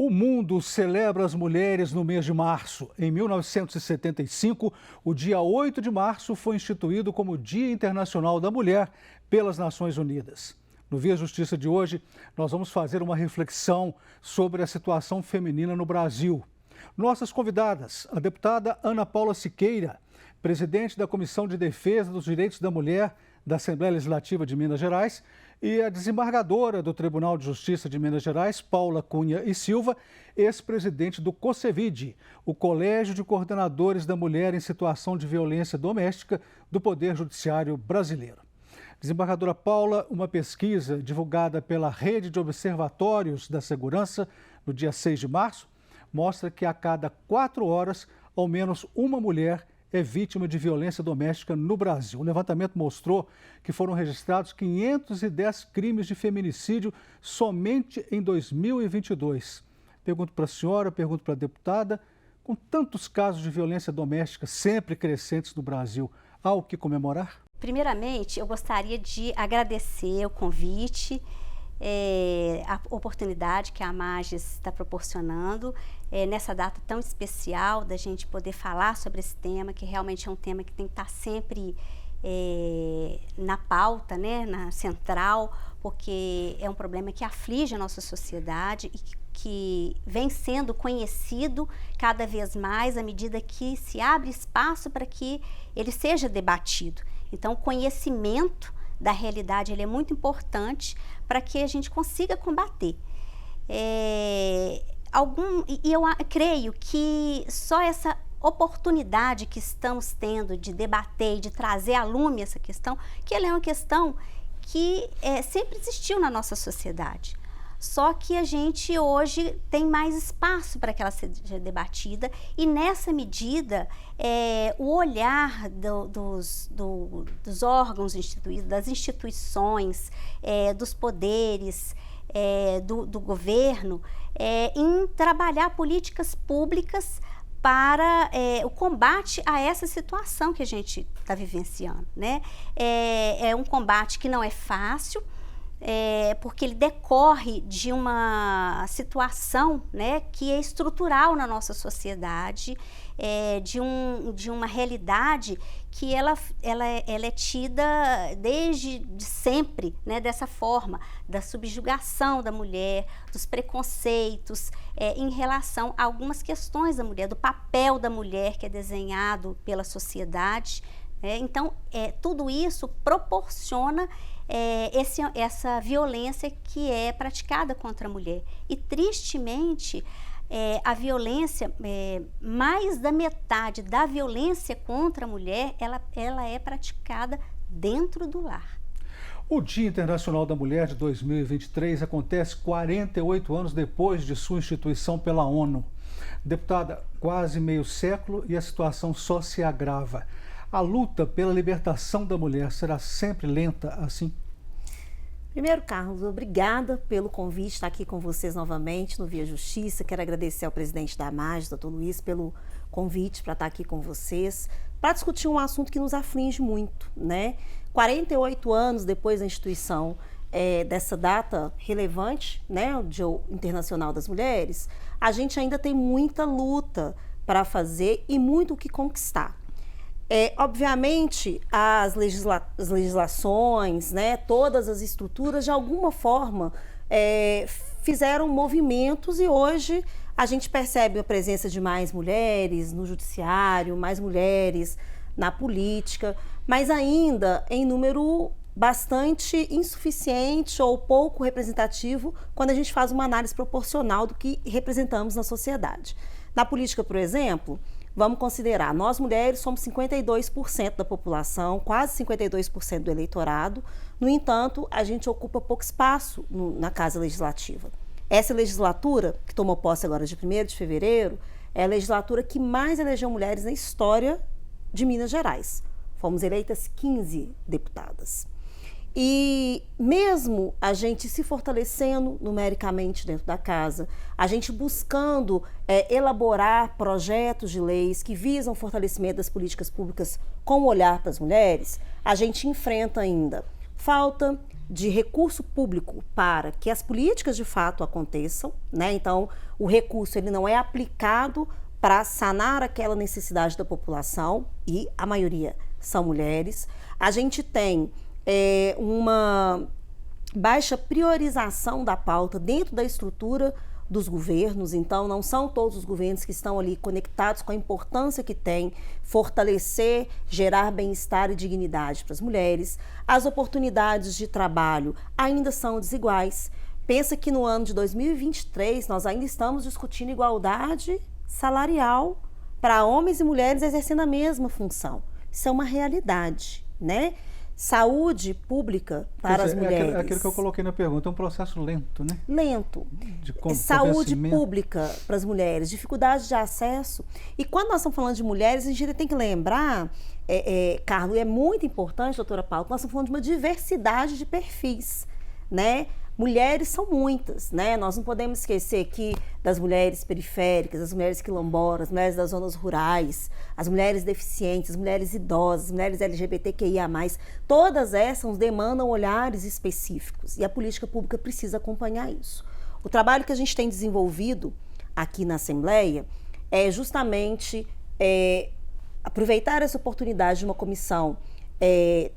O mundo celebra as mulheres no mês de março. Em 1975, o dia 8 de março foi instituído como Dia Internacional da Mulher pelas Nações Unidas. No Via Justiça de hoje, nós vamos fazer uma reflexão sobre a situação feminina no Brasil. Nossas convidadas, a deputada Ana Paula Siqueira, presidente da Comissão de Defesa dos Direitos da Mulher da Assembleia Legislativa de Minas Gerais, e a desembargadora do Tribunal de Justiça de Minas Gerais, Paula Cunha e Silva, ex-presidente do COSEVID, o Colégio de Coordenadores da Mulher em Situação de Violência Doméstica do Poder Judiciário Brasileiro. Desembargadora Paula, uma pesquisa divulgada pela Rede de Observatórios da Segurança no dia 6 de março, mostra que a cada 4 horas, ao menos uma mulher é vítima de violência doméstica no Brasil. O levantamento mostrou que foram registrados 510 crimes de feminicídio somente em 2022. Pergunto para a senhora, pergunto para a deputada, com tantos casos de violência doméstica sempre crescentes no Brasil, há o que comemorar? Primeiramente, eu gostaria de agradecer o convite, a oportunidade que a Magis está proporcionando nessa data tão especial da gente poder falar sobre esse tema, que realmente é um tema que tem que estar sempre na pauta, né, na central, porque é um problema que aflige a nossa sociedade e que vem sendo conhecido cada vez mais à medida que se abre espaço para que ele seja debatido. Então, o conhecimento da realidade ele é muito importante para que a gente consiga combater. Eu creio que só essa oportunidade que estamos tendo de debater e de trazer à lume essa questão, que ela é uma questão que sempre existiu na nossa sociedade. Só que a gente hoje tem mais espaço para que ela seja debatida e nessa medida o olhar dos órgãos instituídos, das instituições, dos poderes, do governo, em trabalhar políticas públicas para o combate a essa situação que a gente está vivenciando, né? É um combate que não é fácil, porque ele decorre de uma situação, né, que é estrutural na nossa sociedade, de uma realidade que ela é tida desde sempre, né, dessa forma, da subjugação da mulher, dos preconceitos em relação a algumas questões da mulher, do papel da mulher que é desenhado pela sociedade. Então, tudo isso proporciona essa violência que é praticada contra a mulher. E, tristemente, a violência, mais da metade da violência contra a mulher, ela é praticada dentro do lar. O Dia Internacional da Mulher de 2023 acontece 48 anos depois de sua instituição pela ONU. Deputada, quase meio século e a situação só se agrava. A luta pela libertação da mulher será sempre lenta assim? Primeiro, Carlos, obrigada pelo convite, estar aqui com vocês novamente no Via Justiça. Quero agradecer ao presidente da Magis, doutor Luiz, pelo convite para estar aqui com vocês, para discutir um assunto que nos aflige muito, né? 48 anos depois da instituição dessa data relevante, né, o Dia Internacional das Mulheres, a gente ainda tem muita luta para fazer e muito o que conquistar. Obviamente, as legislações, né, todas as estruturas, de alguma forma, fizeram movimentos e hoje a gente percebe a presença de mais mulheres no judiciário, mais mulheres na política, mas ainda em número bastante insuficiente ou pouco representativo quando a gente faz uma análise proporcional do que representamos na sociedade. Na política, por exemplo, vamos considerar, nós mulheres somos 52% da população, quase 52% do eleitorado. No entanto, a gente ocupa pouco espaço na Casa Legislativa. Essa legislatura, que tomou posse agora de 1º de fevereiro, é a legislatura que mais elegeu mulheres na história de Minas Gerais. Fomos eleitas 15 deputadas. E mesmo a gente se fortalecendo numericamente dentro da casa, a gente buscando elaborar projetos de leis que visam o fortalecimento das políticas públicas com o olhar para as mulheres, a gente enfrenta ainda falta de recurso público para que as políticas de fato aconteçam, né? Então, o recurso ele não é aplicado para sanar aquela necessidade da população, e a maioria são mulheres. A gente tem uma baixa priorização da pauta dentro da estrutura dos governos, então não são todos os governos que estão ali conectados com a importância que tem fortalecer, gerar bem-estar e dignidade para as mulheres. As oportunidades de trabalho ainda são desiguais. Pensa que no ano de 2023 nós ainda estamos discutindo igualdade salarial para homens e mulheres exercendo a mesma função. Isso é uma realidade, né? Saúde pública para as mulheres. Aquilo que eu coloquei na pergunta, é um processo lento, né? Lento. Saúde pública para as mulheres, dificuldade de acesso. E quando nós estamos falando de mulheres, a gente tem que lembrar, Carlos, e é muito importante, doutora Paula, que nós estamos falando de uma diversidade de perfis, né? Mulheres são muitas, né? Nós não podemos esquecer que das mulheres periféricas, as mulheres quilombolas, as mulheres das zonas rurais, as mulheres deficientes, as mulheres idosas, as mulheres LGBTQIA+, todas essas demandam olhares específicos e a política pública precisa acompanhar isso. O trabalho que a gente tem desenvolvido aqui na Assembleia é justamente aproveitar essa oportunidade de uma comissão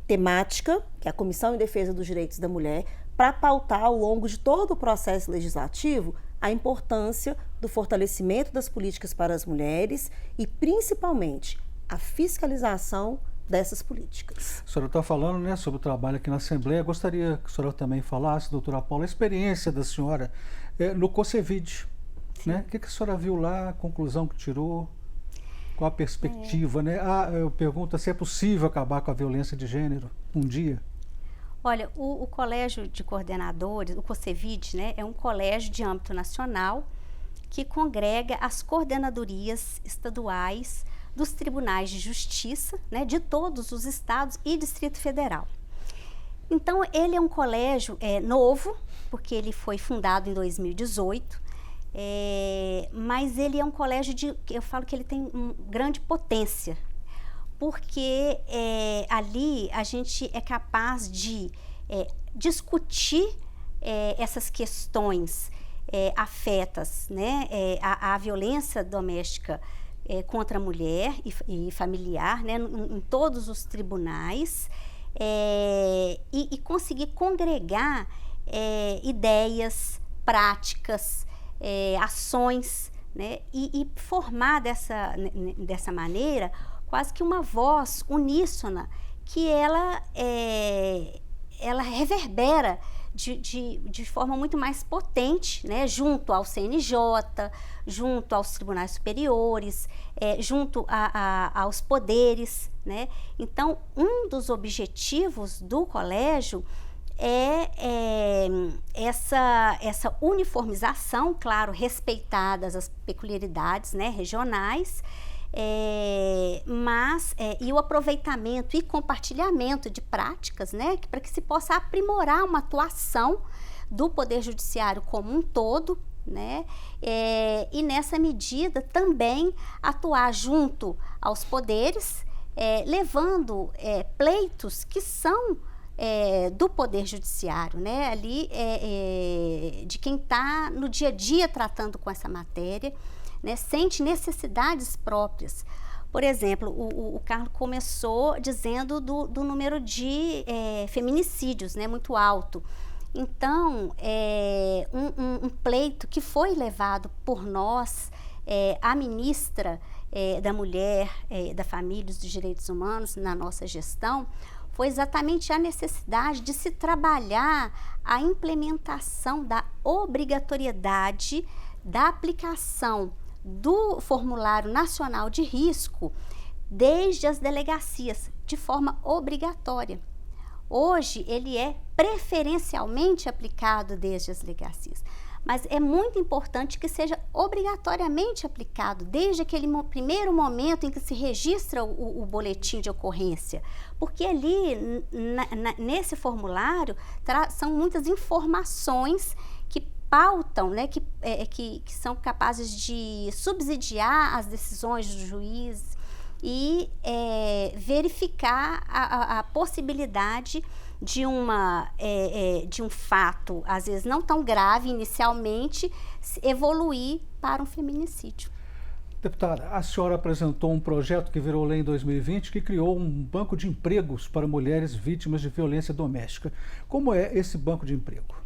temática, que é a Comissão em Defesa dos Direitos da Mulher, para pautar ao longo de todo o processo legislativo a importância do fortalecimento das políticas para as mulheres e, principalmente, a fiscalização dessas políticas. A senhora está falando, né, sobre o trabalho aqui na Assembleia. Gostaria que a senhora também falasse, doutora Paula, a experiência da senhora no COSEVID, né? O que a senhora viu lá, a conclusão que tirou, qual a perspectiva, né? Eu pergunto se é possível acabar com a violência de gênero um dia. Olha, o Colégio de Coordenadores, o COSEVID, né, é um colégio de âmbito nacional que congrega as coordenadorias estaduais dos tribunais de justiça, né, de todos os estados e Distrito Federal. Então, ele é um colégio novo, porque ele foi fundado em 2018, mas ele é um colégio eu falo que ele tem uma grande potência, porque ali a gente é capaz de discutir essas questões afetas, né, a violência doméstica contra a mulher e familiar, né, em todos os tribunais, e conseguir congregar ideias, práticas, ações, né, e formar dessa maneira quase que uma voz uníssona que ela reverbera de forma muito mais potente, né, junto ao CNJ, junto aos tribunais superiores, junto aos poderes, né? Então, um dos objetivos do colégio é essa uniformização, claro, respeitadas as peculiaridades, né, regionais, e o aproveitamento e compartilhamento de práticas, né, para que se possa aprimorar uma atuação do Poder Judiciário como um todo, né, e nessa medida também atuar junto aos poderes, levando pleitos que são do Poder Judiciário, né, ali de quem está no dia a dia tratando com essa matéria, né, sente necessidades próprias. Por exemplo, o Carlos começou dizendo do número de feminicídios, né, muito alto. Então, um pleito que foi levado por nós, a ministra da Mulher, da Família e dos Direitos Humanos, na nossa gestão, foi exatamente a necessidade de se trabalhar a implementação da obrigatoriedade da aplicação do Formulário Nacional de Risco desde as delegacias, de forma obrigatória. Hoje, ele é preferencialmente aplicado desde as delegacias, mas é muito importante que seja obrigatoriamente aplicado desde aquele primeiro momento em que se registra o boletim de ocorrência, porque ali, nesse formulário, são muitas informações que pautam, né, que são capazes de subsidiar as decisões do juiz e verificar a possibilidade de um fato, às vezes não tão grave inicialmente, evoluir para um feminicídio. Deputada, a senhora apresentou um projeto que virou lei em 2020 que criou um banco de empregos para mulheres vítimas de violência doméstica. Como é esse banco de emprego?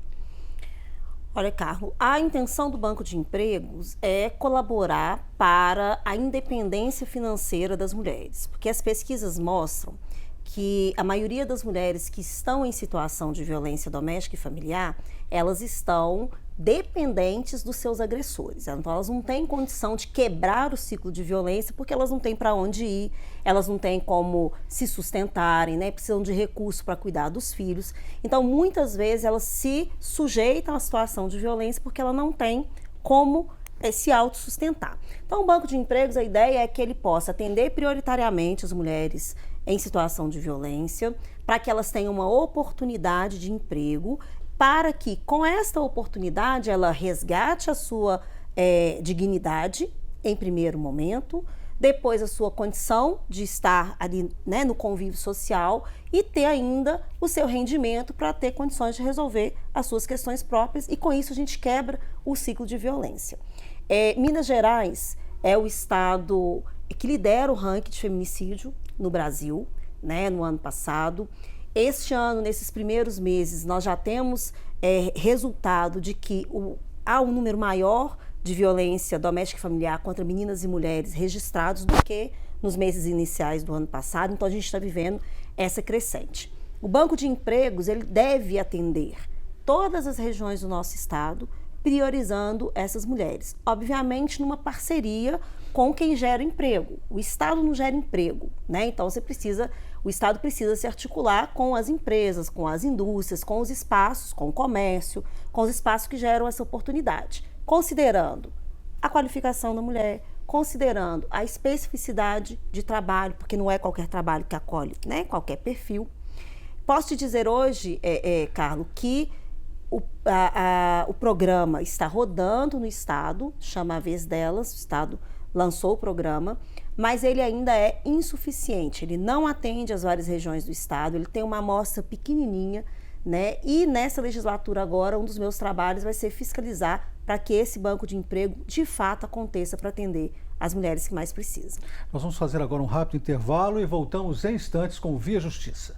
Olha, Carlos, a intenção do Banco de Empregos é colaborar para a independência financeira das mulheres, porque as pesquisas mostram que a maioria das mulheres que estão em situação de violência doméstica e familiar, elas estão dependentes dos seus agressores. Então, elas não têm condição de quebrar o ciclo de violência porque elas não têm para onde ir, elas não têm como se sustentarem, né? Precisam de recursos para cuidar dos filhos. Então, muitas vezes, elas se sujeitam à situação de violência porque ela não tem como se autossustentar. Então, o Banco de Empregos, a ideia é que ele possa atender prioritariamente as mulheres em situação de violência, para que elas tenham uma oportunidade de emprego, para que, com esta oportunidade, ela resgate a sua dignidade, em primeiro momento, depois a sua condição de estar ali, né, no convívio social e ter ainda o seu rendimento para ter condições de resolver as suas questões próprias, e com isso a gente quebra o ciclo de violência. Minas Gerais é o estado que lidera o ranking de feminicídio no Brasil, né, no ano passado. Este ano, nesses primeiros meses, nós já temos resultado de que há um número maior de violência doméstica e familiar contra meninas e mulheres registrados do que nos meses iniciais do ano passado. Então, a gente está vivendo essa crescente. O Banco de Empregos, ele deve atender todas as regiões do nosso estado, priorizando essas mulheres. Obviamente, numa parceria com quem gera emprego. O Estado não gera emprego, né? Então, o Estado precisa se articular com as empresas, com as indústrias, com os espaços, com o comércio, com os espaços que geram essa oportunidade, considerando a qualificação da mulher, considerando a especificidade de trabalho, porque não é qualquer trabalho que acolhe, né, qualquer perfil. Posso te dizer hoje, Carlos, que o programa está rodando no Estado, chama A Vez Delas, o Estado lançou o programa, mas ele ainda é insuficiente, ele não atende as várias regiões do Estado, ele tem uma amostra pequenininha, né? E nessa legislatura agora, um dos meus trabalhos vai ser fiscalizar para que esse banco de emprego de fato aconteça para atender as mulheres que mais precisam. Nós vamos fazer agora um rápido intervalo e voltamos em instantes com o Via Justiça.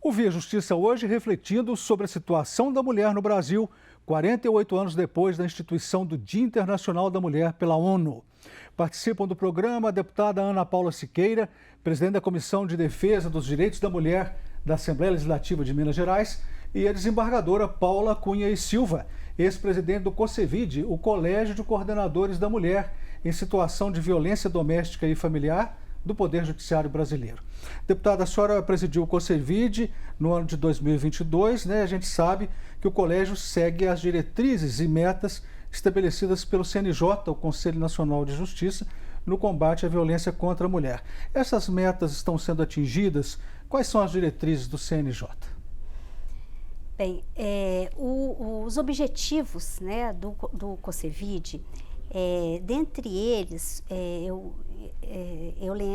O Via Justiça hoje refletindo sobre a situação da mulher no Brasil, 48 anos depois da instituição do Dia Internacional da Mulher pela ONU. Participam do programa a deputada Ana Paula Siqueira, presidente da Comissão de Defesa dos Direitos da Mulher da Assembleia Legislativa de Minas Gerais, e a desembargadora Paula Cunha e Silva, ex-presidente do COSEVID, o Colégio de Coordenadores da Mulher em Situação de Violência Doméstica e Familiar do Poder Judiciário Brasileiro. Deputada, a senhora presidiu o COSEVID no ano de 2022, né? A gente sabe que o colégio segue as diretrizes e metas estabelecidas pelo CNJ, o Conselho Nacional de Justiça, no combate à violência contra a mulher. Essas metas estão sendo atingidas? Quais são as diretrizes do CNJ? Bem, os objetivos, né, do COSEVID, dentre eles, eu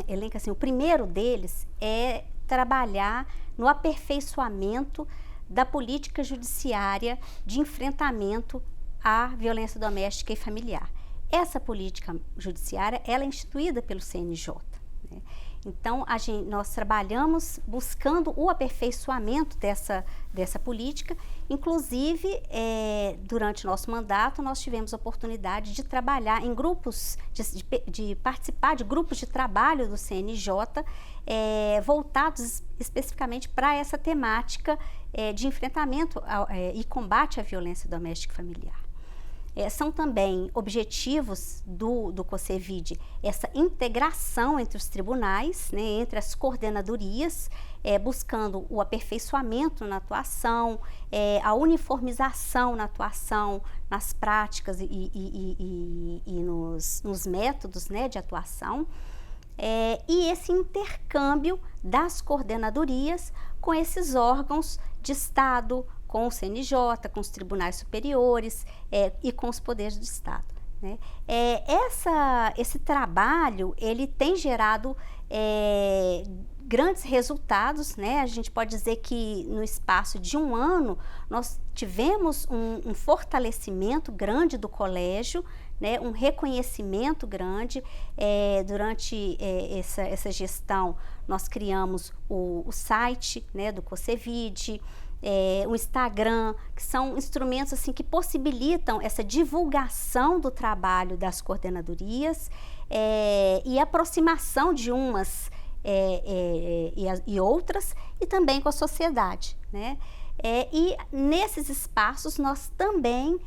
elenco assim, o primeiro deles é trabalhar no aperfeiçoamento da política judiciária de enfrentamento à violência doméstica e familiar. Essa política judiciária, ela é instituída pelo CNJ, né? Então, nós trabalhamos buscando o aperfeiçoamento dessa política. Inclusive, durante nosso mandato, nós tivemos a oportunidade de trabalhar em grupos, de participar de grupos de trabalho do CNJ, voltados especificamente para essa temática de enfrentamento e combate à violência doméstica e familiar. São também objetivos do COSEVID essa integração entre os tribunais, né, entre as coordenadorias, buscando o aperfeiçoamento na atuação, a uniformização na atuação, nas práticas e nos métodos, né, de atuação. e esse intercâmbio das coordenadorias com esses órgãos de Estado, com o CNJ, com os tribunais superiores e com os poderes do Estado, né? Esse trabalho, ele tem gerado grandes resultados, né? A gente pode dizer que no espaço de um ano nós tivemos um fortalecimento grande do colégio, né? Um reconhecimento grande. Durante essa gestão nós criamos o site, né, do COCEVID, o Instagram, que são instrumentos assim, que possibilitam essa divulgação do trabalho das coordenadorias e aproximação de umas e outras, e também com a sociedade, né? E nesses espaços nós também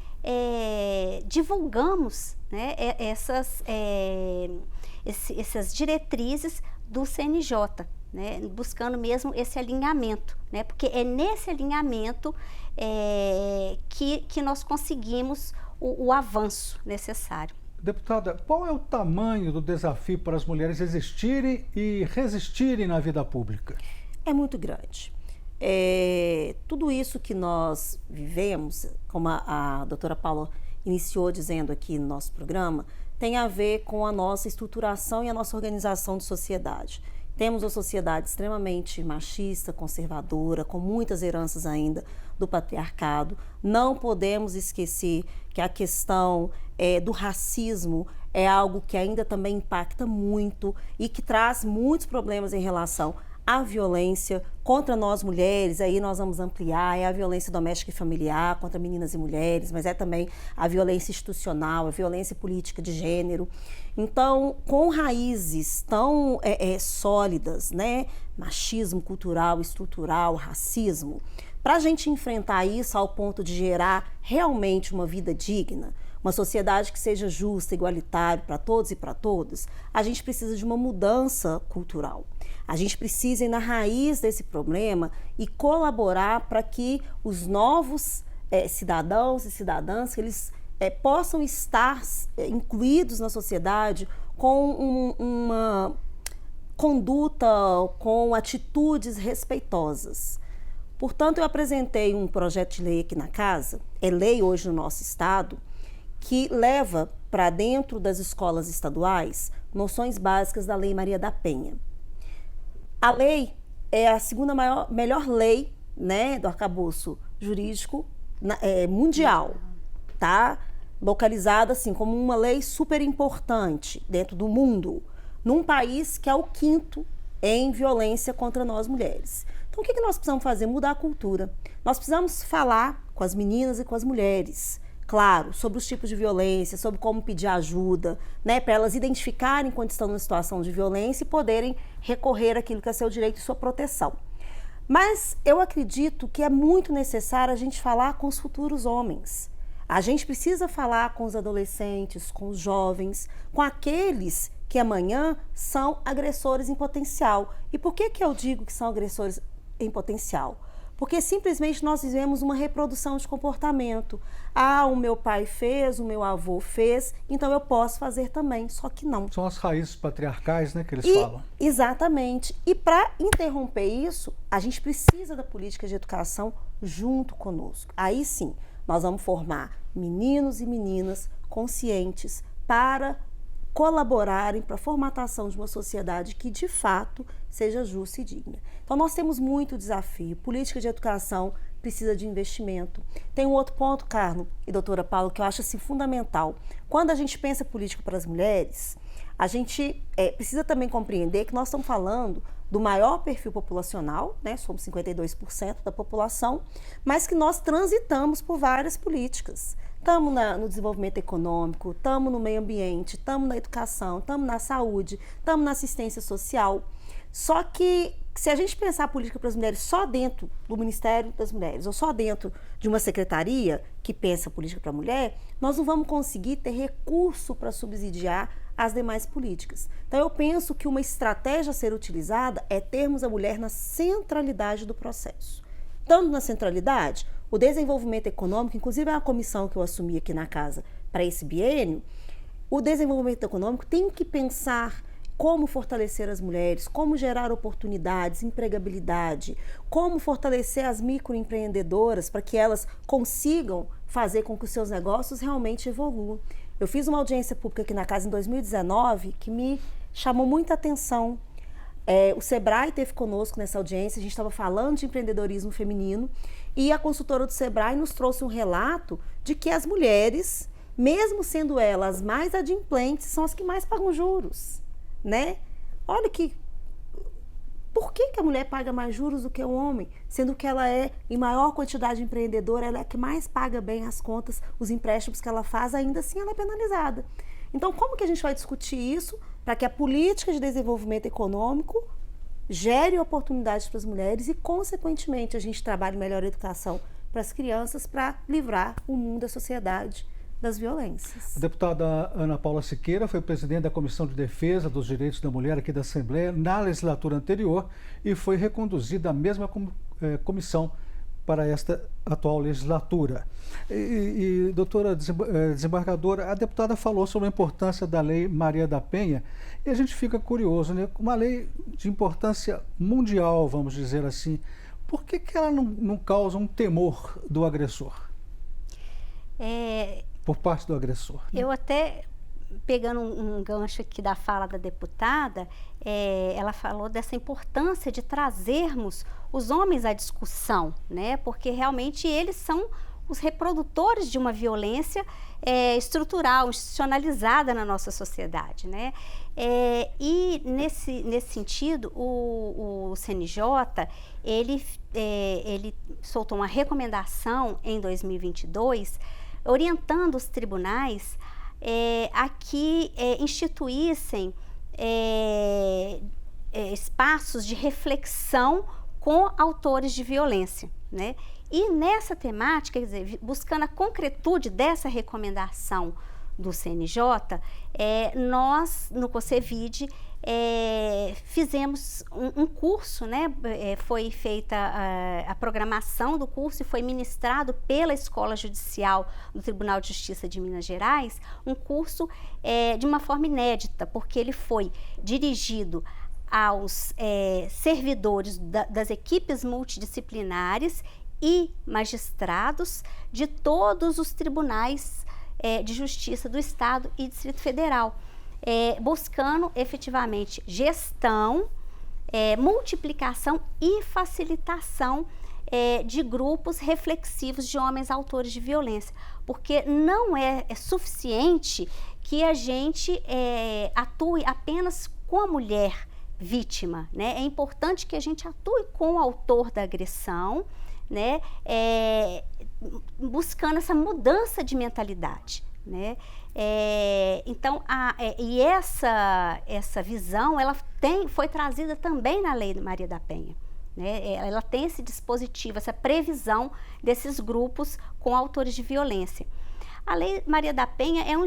divulgamos, né, essas diretrizes do CNJ, né, buscando mesmo esse alinhamento, né, porque é nesse alinhamento que nós conseguimos o avanço necessário. Deputada, qual é o tamanho do desafio para as mulheres existirem e resistirem na vida pública? É muito grande. Tudo isso que nós vivemos, como a doutora Paula iniciou dizendo aqui no nosso programa, tem a ver com a nossa estruturação e a nossa organização de sociedade. Temos uma sociedade extremamente machista, conservadora, com muitas heranças ainda do patriarcado. Não podemos esquecer que a questão do racismo é algo que ainda também impacta muito e que traz muitos problemas em relação à violência contra nós mulheres. Aí nós vamos ampliar, a violência doméstica e familiar contra meninas e mulheres, mas também a violência institucional, a violência política de gênero. Então, com raízes tão sólidas, né, machismo cultural, estrutural, racismo, para a gente enfrentar isso ao ponto de gerar realmente uma vida digna, uma sociedade que seja justa, igualitária para todos e para todas, a gente precisa de uma mudança cultural. A gente precisa ir na raiz desse problema e colaborar para que os novos cidadãos e cidadãs, eles possam estar incluídos na sociedade com uma conduta, com atitudes respeitosas. Portanto, eu apresentei um projeto de lei aqui na casa, é lei hoje no nosso estado, que leva para dentro das escolas estaduais noções básicas da Lei Maria da Penha. A lei é a segunda melhor lei, né, do arcabouço jurídico mundial, tá? Localizada assim como uma lei super importante dentro do mundo, num país que é o 5º em violência contra nós mulheres. Então, o que nós precisamos fazer? Mudar a cultura. Nós precisamos falar com as meninas e com as mulheres, claro, sobre os tipos de violência, sobre como pedir ajuda, né, para elas identificarem quando estão numa situação de violência e poderem recorrer àquilo que é seu direito e sua proteção. Mas eu acredito que é muito necessário a gente falar com os futuros homens. A gente precisa falar com os adolescentes, com os jovens, com aqueles que amanhã são agressores em potencial. E por que eu digo que são agressores em potencial? Porque simplesmente nós vivemos uma reprodução de comportamento. Ah, o meu pai fez, o meu avô fez, então eu posso fazer também, só que não. São as raízes patriarcais, né, que eles falam. Exatamente. E para interromper isso, a gente precisa da política de educação junto conosco. Aí sim, nós vamos formar meninos e meninas conscientes para colaborarem para a formatação de uma sociedade que, de fato, seja justa e digna. Então, nós temos muito desafio. Política de educação precisa de investimento. Tem um outro ponto, Carlos e doutora Paula, que eu acho assim, fundamental. Quando a gente pensa política para as mulheres, a gente precisa também compreender que nós estamos falando do maior perfil populacional, né? Somos 52% da população, mas que nós transitamos por várias políticas. Estamos no desenvolvimento econômico, estamos no meio ambiente, estamos na educação, estamos na saúde, estamos na assistência social. Só que se a gente pensar a política para as mulheres só dentro do Ministério das Mulheres ou só dentro de uma secretaria que pensa política para a mulher, nós não vamos conseguir ter recurso para subsidiar as demais políticas. Então eu penso que uma estratégia a ser utilizada é termos a mulher na centralidade do processo. Tanto na centralidade, o desenvolvimento econômico, inclusive é a comissão que eu assumi aqui na casa para esse biênio, o desenvolvimento econômico tem que pensar como fortalecer as mulheres, como gerar oportunidades, empregabilidade, como fortalecer as microempreendedoras para que elas consigam fazer com que os seus negócios realmente evoluam. Eu fiz uma audiência pública aqui na casa em 2019 que me chamou muita atenção. O Sebrae esteve conosco nessa audiência, a gente estava falando de empreendedorismo feminino e a consultora do Sebrae nos trouxe um relato de que as mulheres, mesmo sendo elas mais adimplentes, são as que mais pagam juros, né? Olha que... Por que a mulher paga mais juros do que o homem? Sendo que ela é, em maior quantidade empreendedora, ela é a que mais paga bem as contas, os empréstimos que ela faz, ainda assim ela é penalizada. Então, como que a gente vai discutir isso para que a política de desenvolvimento econômico gere oportunidades para as mulheres e, consequentemente, a gente trabalhe melhor a educação para as crianças para livrar o mundo, a sociedade das violências. A deputada Ana Paula Siqueira foi presidente da Comissão de Defesa dos Direitos da Mulher aqui da Assembleia na legislatura anterior e foi reconduzida à mesma comissão para esta atual legislatura. Doutora desembargadora, a deputada falou sobre a importância da Lei Maria da Penha e a gente fica curioso, né? Uma lei de importância mundial, vamos dizer assim, por que ela não causa um temor do agressor? Por parte do agressor. Né? Eu até, pegando um gancho aqui da fala da deputada, ela falou dessa importância de trazermos os homens à discussão, né? Porque realmente eles são os reprodutores de uma violência estrutural, institucionalizada na nossa sociedade, né? E nesse sentido, o CNJ, ele soltou uma recomendação em 2022, orientando os tribunais a que instituíssem espaços de reflexão com autores de violência, né? E nessa temática, quer dizer, buscando a concretude dessa recomendação do CNJ, nós, no CONCEVID, fizemos um curso, né? Foi feita a programação do curso e foi ministrado pela Escola Judicial do Tribunal de Justiça de Minas Gerais, um curso de uma forma inédita, porque ele foi dirigido aos servidores das equipes multidisciplinares e magistrados de todos os tribunais de justiça do Estado e Distrito Federal, buscando efetivamente gestão, multiplicação e facilitação de grupos reflexivos de homens autores de violência, porque não é suficiente que a gente atue apenas com a mulher vítima, né? É importante que a gente atue com o autor da agressão, né? Buscando essa mudança de mentalidade, né? Então, e essa visão, ela foi trazida também na Lei Maria da Penha, né? Ela tem esse dispositivo, essa previsão desses grupos com autores de violência. A Lei Maria da Penha é um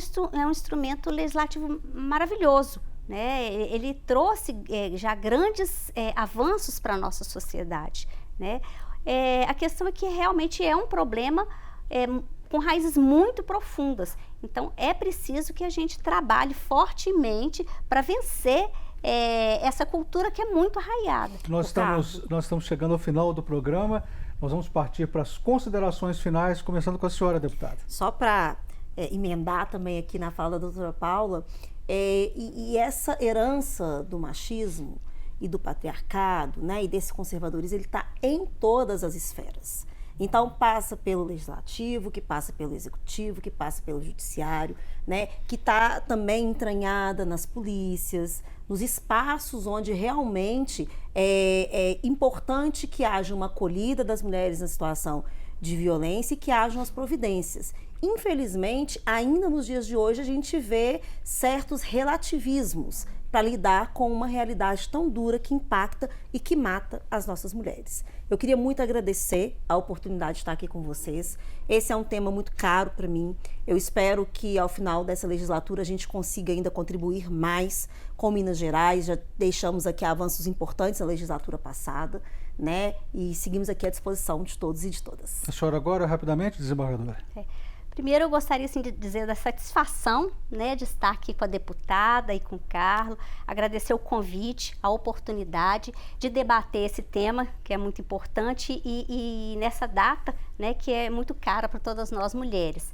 instrumento legislativo maravilhoso, né? Ele trouxe já grandes avanços para a nossa sociedade, né? A questão é que realmente é um problema com raízes muito profundas. Então, é preciso que a gente trabalhe fortemente para vencer essa cultura que é muito arraigada. Nós estamos chegando ao final do programa. Nós vamos partir para as considerações finais, começando com a senhora, deputada. Só para emendar também aqui na fala da doutora Paula, e essa herança do machismo e do patriarcado, né, e desse conservadorismo, ele está em todas as esferas. Então, passa pelo legislativo, que passa pelo executivo, que passa pelo judiciário, né, que está também entranhada nas polícias, nos espaços onde realmente é importante que haja uma acolhida das mulheres na situação de violência e que hajam as providências. Infelizmente, ainda nos dias de hoje, a gente vê certos relativismos para lidar com uma realidade tão dura que impacta e que mata as nossas mulheres. Eu queria muito agradecer a oportunidade de estar aqui com vocês. Esse é um tema muito caro para mim. Eu espero que ao final dessa legislatura a gente consiga ainda contribuir mais com Minas Gerais. Já deixamos aqui avanços importantes na legislatura passada, né? E seguimos aqui à disposição de todos e de todas. A senhora agora, rapidamente, desembargadora. Primeiro, eu gostaria assim, de dizer da satisfação, né, de estar aqui com a deputada e com o Carlos, agradecer o convite, a oportunidade de debater esse tema, que é muito importante, e nessa data, né, que é muito cara para todas nós mulheres.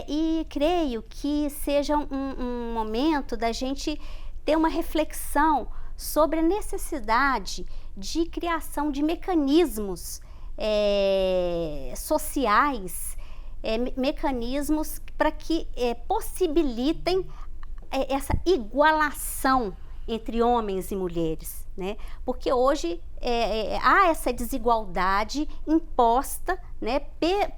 E creio que seja um momento da gente ter uma reflexão sobre a necessidade de criação de mecanismos sociais, mecanismos para que possibilitem essa igualação entre homens e mulheres, né? Porque hoje há essa desigualdade imposta, né,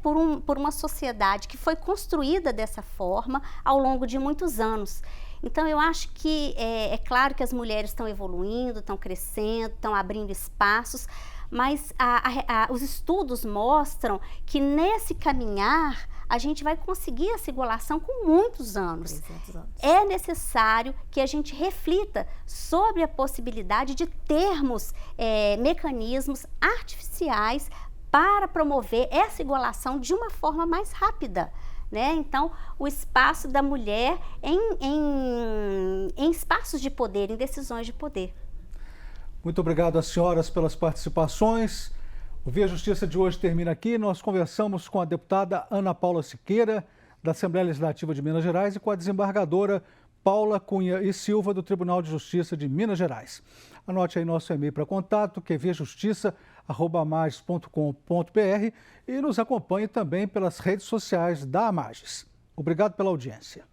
por uma sociedade que foi construída dessa forma ao longo de muitos anos. Então, eu acho que é claro que as mulheres estão evoluindo, estão crescendo, estão abrindo espaços, mas os estudos mostram que nesse caminhar a gente vai conseguir essa igualação com muitos anos. É necessário que a gente reflita sobre a possibilidade de termos mecanismos artificiais para promover essa igualação de uma forma mais rápida. Né? Então, o espaço da mulher em espaços de poder, em decisões de poder. Muito obrigado às senhoras pelas participações. O Via Justiça de hoje termina aqui. Nós conversamos com a deputada Ana Paula Siqueira, da Assembleia Legislativa de Minas Gerais, e com a desembargadora Paula Cunha e Silva, do Tribunal de Justiça de Minas Gerais. Anote aí nosso e-mail para contato, que é viajustiça@amages.com.br, e nos acompanhe também pelas redes sociais da Amages. Obrigado pela audiência.